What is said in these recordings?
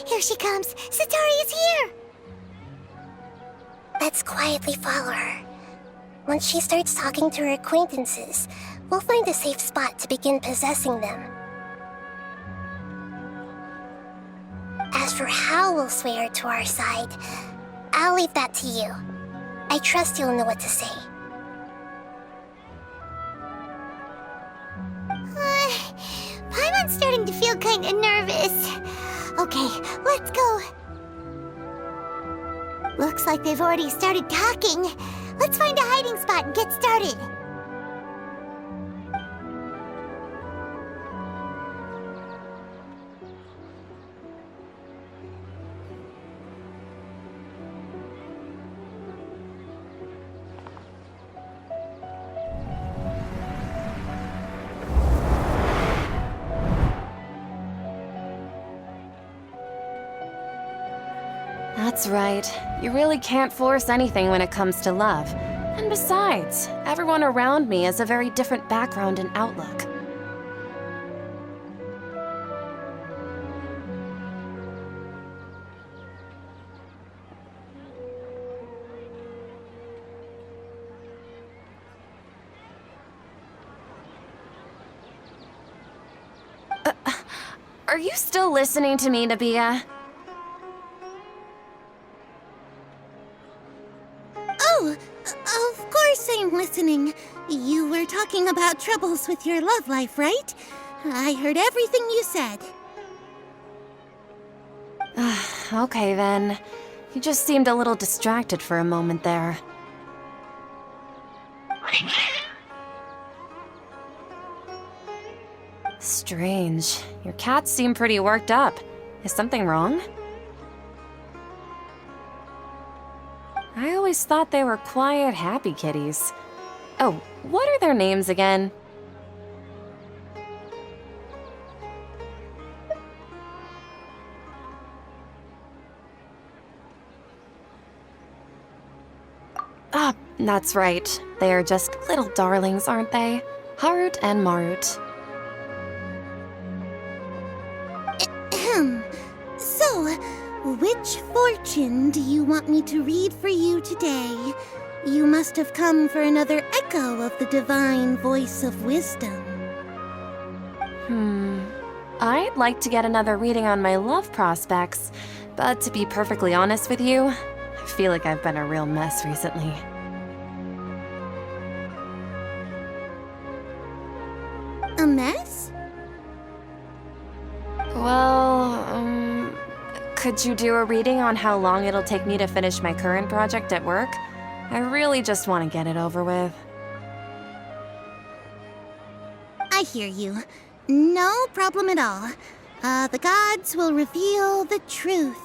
Here she comes! Satori is here! Let's quietly follow her. Once she starts talking to her acquaintances, we'll find a safe spot to begin possessing them. As for how we'll sway her to our side, I'll leave that to you. I trust you'll know what to say. Paimon's starting to feel kinda nervous. Okay, let's go. Looks like they've already started talking. Let's find a hiding spot and get started. That's right. You really can't force anything when it comes to love. And besides, everyone around me has a very different background and outlook. Are you still listening to me, Nabia? Oh, of course I'm listening. You were talking about troubles with your love life, right? I heard everything you said. Okay then. You just seemed a little distracted for a moment there. Strange. Your cats seem pretty worked up. Is something wrong? I always thought they were quiet, happy kitties. Oh, what are their names again? Ah, that's right. They are just little darlings, aren't they? Harut and Marut. So, which fortune do you want me to read for you today? You must have come for another echo of the divine voice of wisdom. I'd like to get another reading on my love prospects, but to be perfectly honest with you, I feel like I've been a real mess recently. A mess? Well, could you do a reading on how long it'll take me to finish my current project at work? I really just want to get it over with. I hear you. No problem at all. The gods will reveal the truth.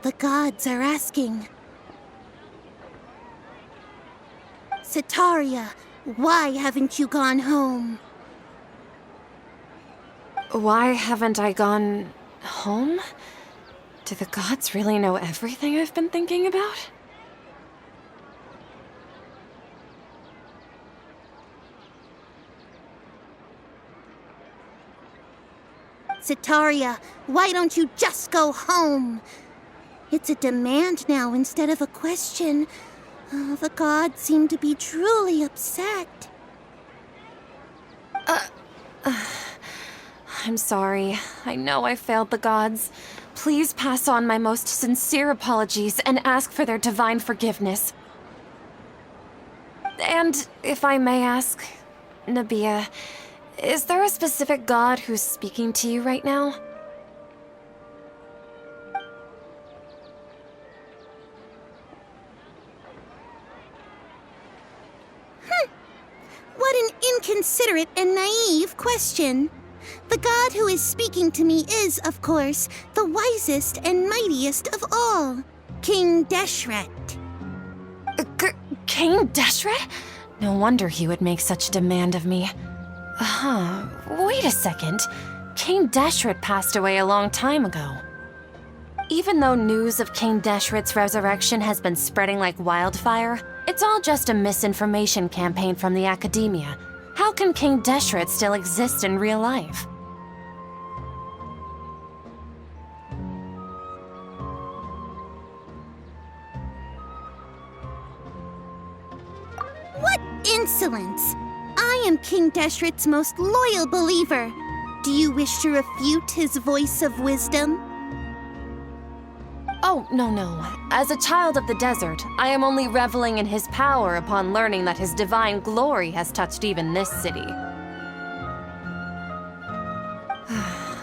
The gods are asking. Setaria, why haven't you gone home? Why haven't I gone home? Do the gods really know everything I've been thinking about? Setaria, why don't you just go home? It's a demand now instead of a question. The gods seem to be truly upset. I'm sorry. I know I failed the gods. Please pass on my most sincere apologies and ask for their divine forgiveness. And if I may ask, Nabia, is there a specific god who's speaking to you right now? What an inconsiderate and naive question. The god who is speaking to me is, of course, the wisest and mightiest of all, King Deshret. King Deshret? No wonder he would make such a demand of me. Wait a second. King Deshret passed away a long time ago. Even though news of King Deshret's resurrection has been spreading like wildfire, it's all just a misinformation campaign from the academia. How can King Deshret still exist in real life? What insolence! I am King Deshret's most loyal believer. Do you wish to refute his voice of wisdom? Oh, no. As a child of the desert, I am only reveling in his power upon learning that his divine glory has touched even this city.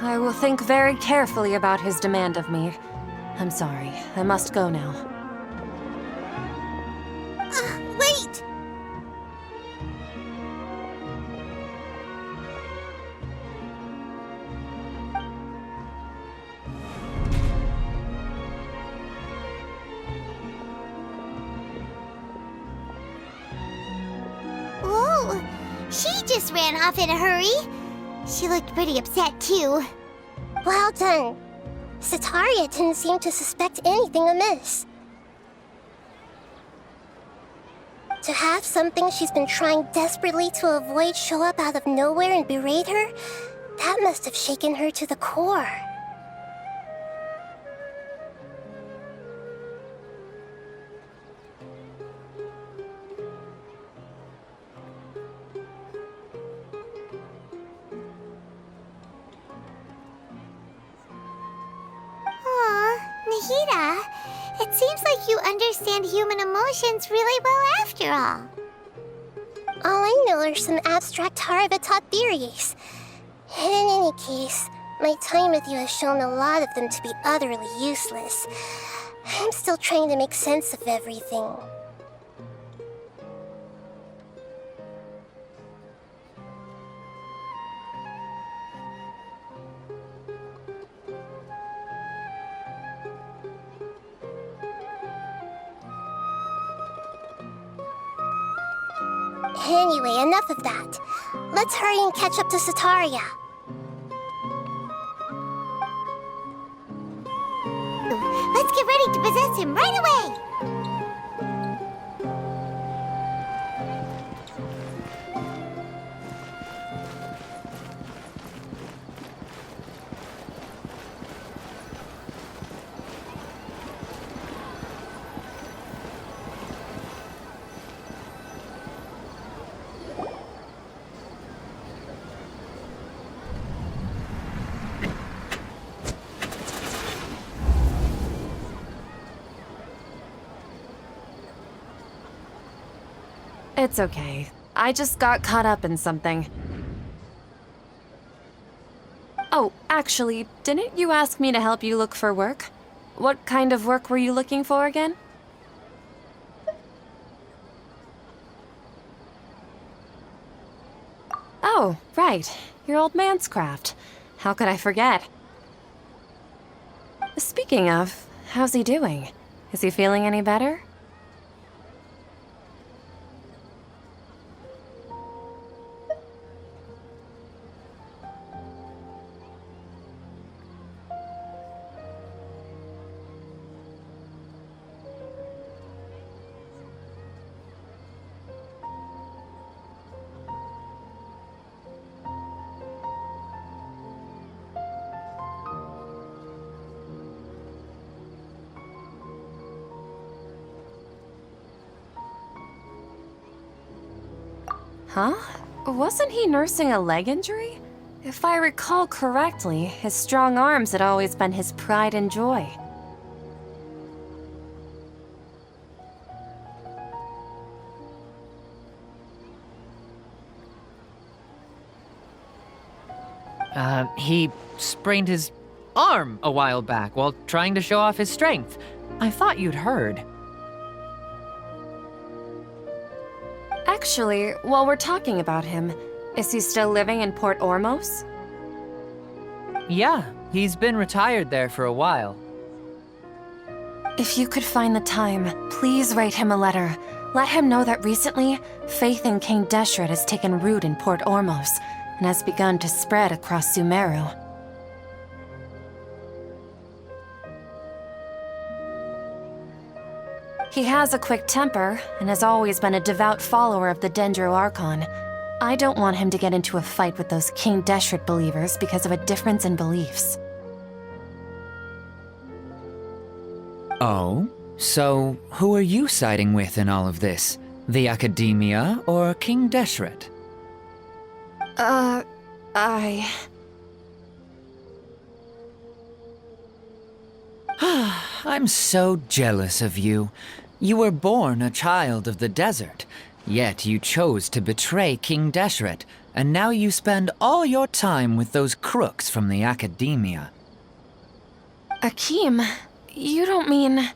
I will think very carefully about his demand of me. I'm sorry, I must go now. Wait! Whoa! She just ran off in a hurry. She looked pretty upset, too. Well done. Sataria didn't seem to suspect anything amiss. To have something she's been trying desperately to avoid show up out of nowhere and berate her, that must have shaken her to the core. Nahida, it seems like you understand human emotions really well after all. All I know are some abstract Harvard-taught theories. And in any case, my time with you has shown a lot of them to be utterly useless. I'm still trying to make sense of everything. Anyway, enough of that. Let's hurry and catch up to Sataria. Let's get ready to possess him right away! It's okay. I just got caught up in something. Oh, actually, didn't you ask me to help you look for work? What kind of work were you looking for again? Oh, right. Your old man's craft. How could I forget? Speaking of, how's he doing? Is he feeling any better? Huh? Wasn't he nursing a leg injury? If I recall correctly, his strong arms had always been his pride and joy. He sprained his arm a while back while trying to show off his strength. I thought you'd heard. Actually, while we're talking about him, is he still living in Port Ormos? Yeah, he's been retired there for a while. If you could find the time, please write him a letter. Let him know that recently, faith in King Deshret has taken root in Port Ormos and has begun to spread across Sumeru. He has a quick temper and has always been a devout follower of the Dendro Archon. I don't want him to get into a fight with those King Deshret believers because of a difference in beliefs. Oh? So, who are you siding with in all of this? The Academia or King Deshret? I'm so jealous of you. You were born a child of the desert, yet you chose to betray King Deshret, and now you spend all your time with those crooks from the Academia. Akeem, you don't mean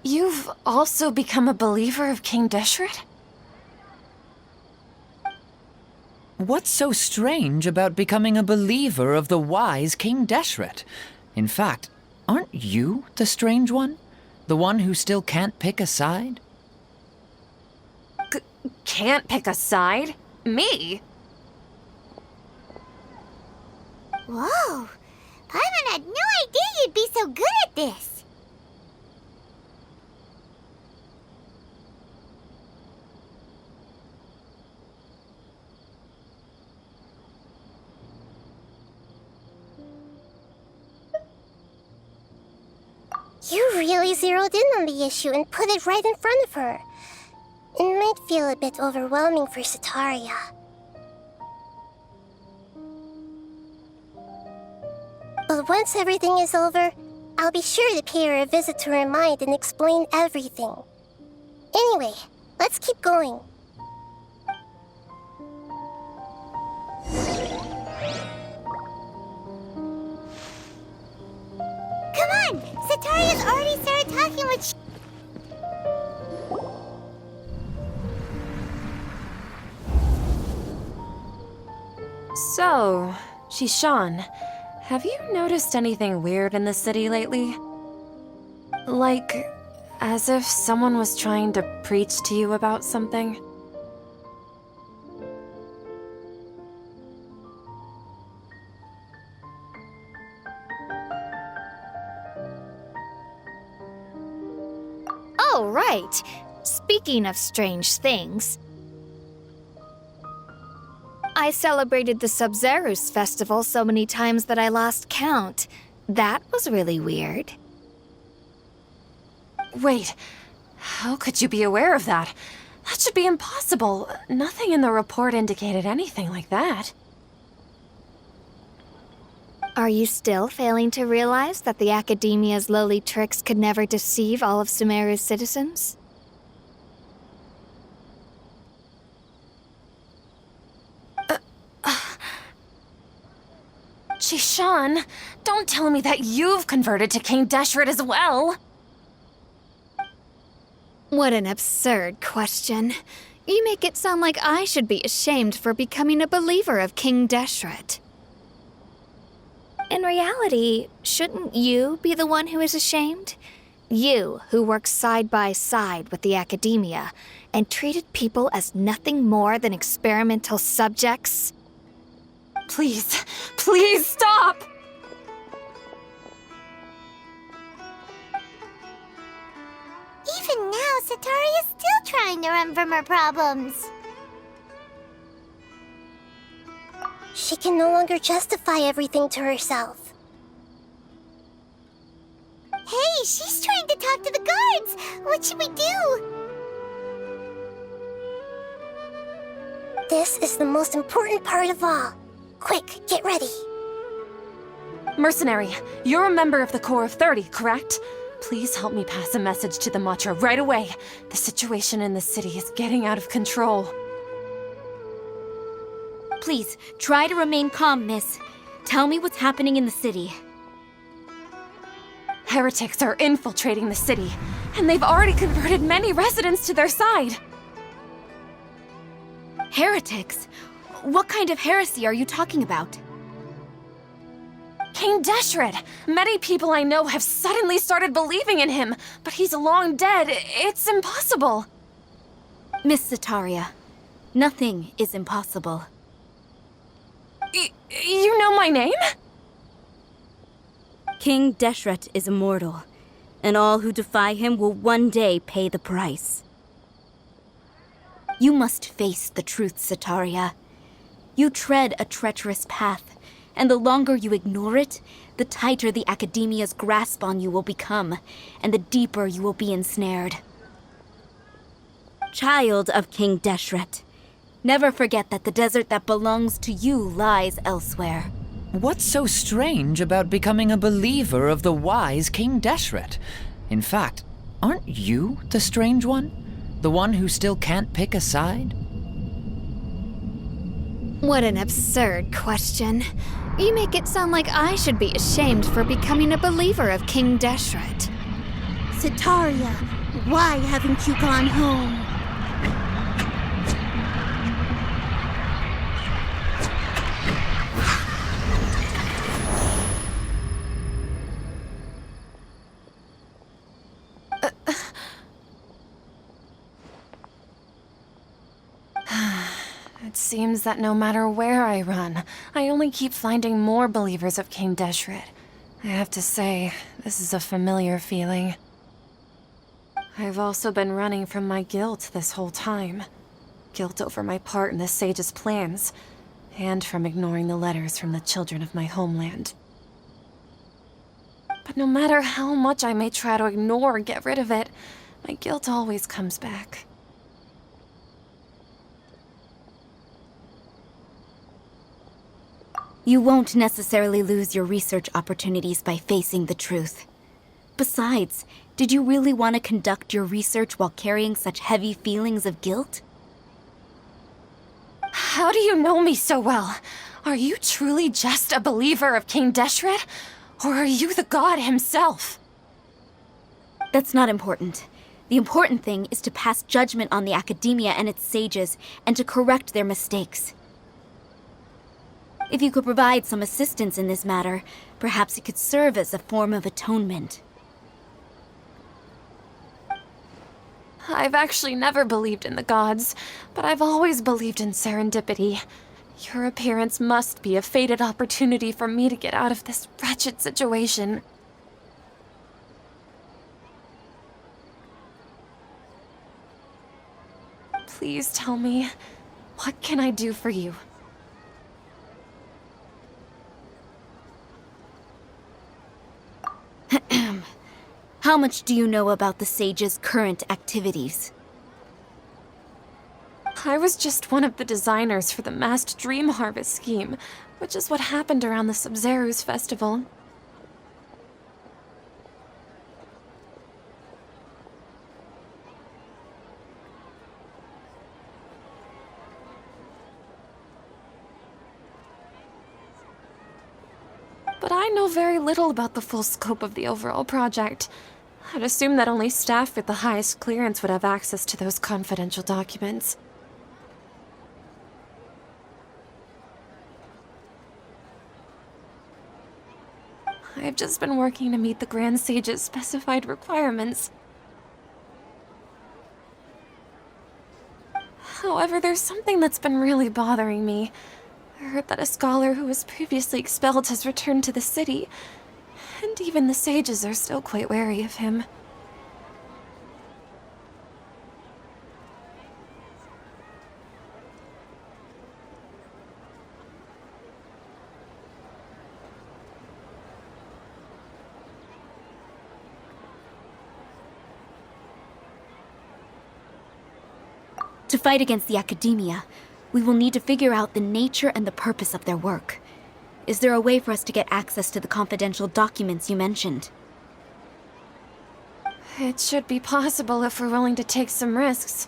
you've also become a believer of King Deshret? What's so strange about becoming a believer of the wise King Deshret? In fact, aren't you the strange one? The one who still can't pick a side? Can't pick a side? Me? Whoa! Paimon had no idea you'd be so good at this! You really zeroed in on the issue and put it right in front of her. It might feel a bit overwhelming for Setaria. But once everything is over, I'll be sure to pay her a visit to her mind and explain everything. Anyway, let's keep going. Come on! Setaria's already started talking with So, Shishan, have you noticed anything weird in the city lately? Like, as if someone was trying to preach to you about something? Oh, right. Speaking of strange things, I celebrated the Sub-Zerus festival so many times that I lost count. That was really weird. Wait, how could you be aware of that? That should be impossible. Nothing in the report indicated anything like that. Are you still failing to realize that the Academia's lowly tricks could never deceive all of Sumeru's citizens? Shishan, don't tell me that you've converted to King Deshret as well! What an absurd question. You make it sound like I should be ashamed for becoming a believer of King Deshret. In reality, shouldn't you be the one who is ashamed? You, who works side by side with the Academia and treated people as nothing more than experimental subjects? Please, please stop! Even now, Setaria's still trying to run from her problems. She can no longer justify everything to herself. Hey, she's trying to talk to the guards! What should we do? This is the most important part of all. Quick, get ready. Mercenary, you're a member of the Corps of 30, correct? Please help me pass a message to the Matra right away. The situation in the city is getting out of control. Please, try to remain calm, miss. Tell me what's happening in the city. Heretics are infiltrating the city, and they've already converted many residents to their side. Heretics? What kind of heresy are you talking about? King Deshret! Many people I know have suddenly started believing in him, but he's long dead. It's impossible. Miss Zetaria, nothing is impossible. You know my name? King Deshret is immortal, and all who defy him will one day pay the price. You must face the truth, Zetaria. You tread a treacherous path, and the longer you ignore it, the tighter the Academia's grasp on you will become, and the deeper you will be ensnared. Child of King Deshret, never forget that the desert that belongs to you lies elsewhere. What's so strange about becoming a believer of the wise King Deshret? In fact, aren't you the strange one? The one who still can't pick a side? What an absurd question. You make it sound like I should be ashamed for becoming a believer of King Deshret. Zetaria, why haven't you gone home? It seems that no matter where I run, I only keep finding more believers of King Deshret. I have to say, this is a familiar feeling. I've also been running from my guilt this whole time. Guilt over my part in the Sage's plans, and from ignoring the letters from the children of my homeland. But no matter how much I may try to ignore or get rid of it, my guilt always comes back. You won't necessarily lose your research opportunities by facing the truth. Besides, did you really want to conduct your research while carrying such heavy feelings of guilt? How do you know me so well? Are you truly just a believer of King Deshret? Or are you the god himself? That's not important. The important thing is to pass judgment on the Academia and its sages, and to correct their mistakes. If you could provide some assistance in this matter, perhaps it could serve as a form of atonement. I've actually never believed in the gods, but I've always believed in serendipity. Your appearance must be a fated opportunity for me to get out of this wretched situation. Please tell me, what can I do for you? How much do you know about the Sage's current activities? I was just one of the designers for the masked dream harvest scheme, which is what happened around the Sub-Zero's festival. But I know very little about the full scope of the overall project. I'd assume that only staff with the highest clearance would have access to those confidential documents. I've just been working to meet the Grand Sage's specified requirements. However, there's something that's been really bothering me. I heard that a scholar who was previously expelled has returned to the city, and even the sages are still quite wary of him. To fight against the Academia, We will need to figure out the nature and the purpose of their work. Is there a way for us to get access to the confidential documents you mentioned? It should be possible if we're willing to take some risks.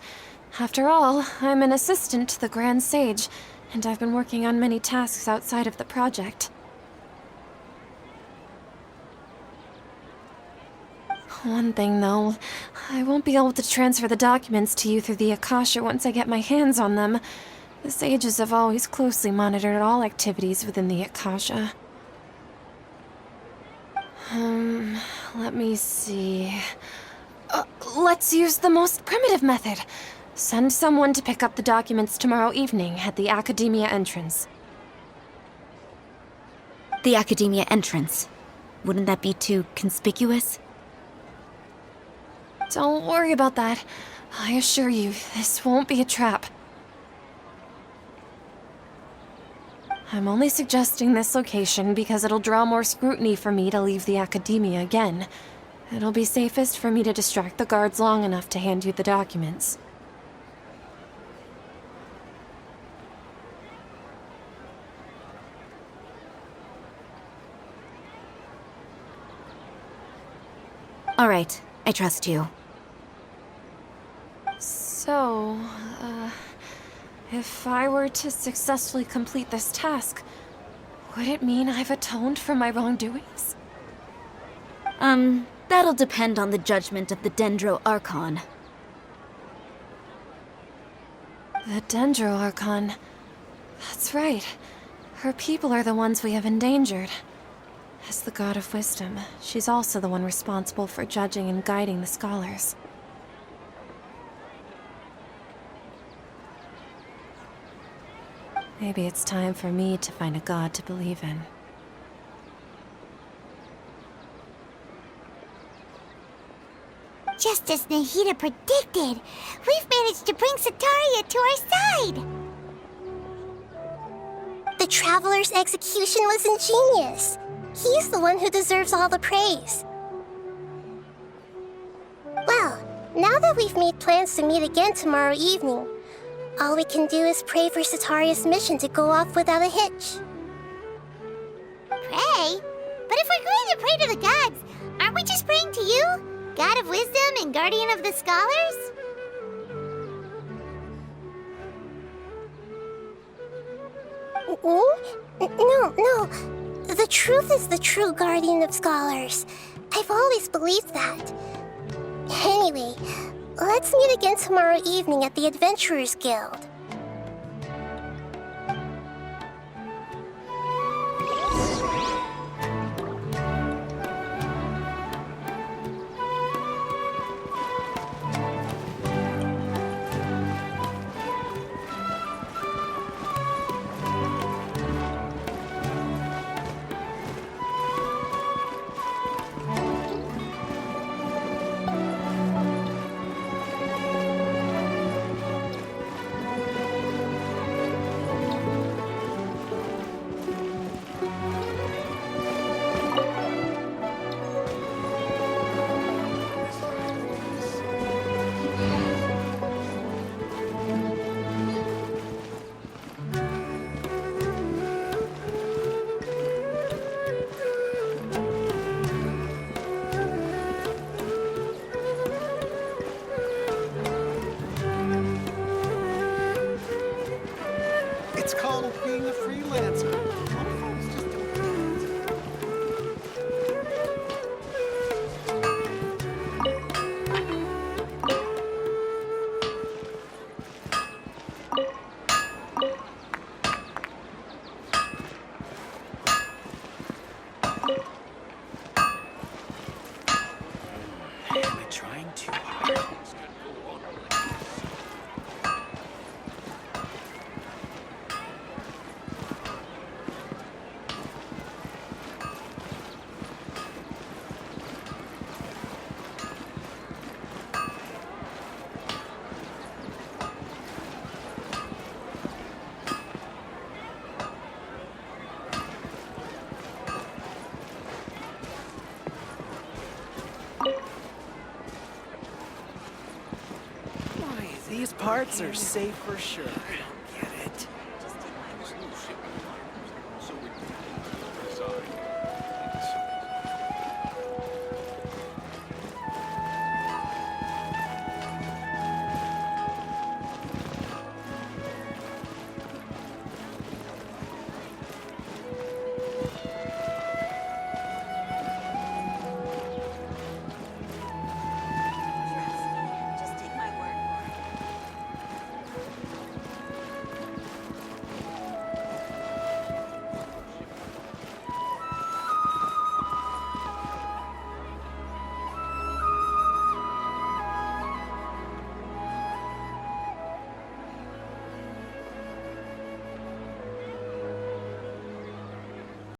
After all, I'm an assistant to the Grand Sage, and I've been working on many tasks outside of the project. One thing, though, I won't be able to transfer the documents to you through the Akasha once I get my hands on them. The sages have always closely monitored all activities within the Akasha. Let me see. Let's use the most primitive method. Send someone to pick up the documents tomorrow evening at the Academia entrance. The Academia entrance. Wouldn't that be too conspicuous? Don't worry about that. I assure you, this won't be a trap. I'm only suggesting this location because it'll draw more scrutiny for me to leave the Academia again. It'll be safest for me to distract the guards long enough to hand you the documents. All right, I trust you. So, if I were to successfully complete this task, would it mean I've atoned for my wrongdoings? That'll depend on the judgment of the Dendro Archon. The Dendro Archon. That's right. Her people are the ones we have endangered. As the God of Wisdom, she's also the one responsible for judging and guiding the scholars. Maybe it's time for me to find a god to believe in. Just as Nahida predicted, we've managed to bring Sataria to our side! The Traveler's execution was ingenious. He's the one who deserves all the praise. Well, now that we've made plans to meet again tomorrow evening, all we can do is pray for Sataria's mission to go off without a hitch. Pray? But if we're going to pray to the gods, aren't we just praying to you? God of Wisdom and Guardian of the Scholars? No. The truth is the true Guardian of Scholars. I've always believed that. Anyway, let's meet again tomorrow evening at the Adventurers Guild. It's called being a freelancer. Most folks just don't do it. Am I trying too hard? These parts are safe for sure.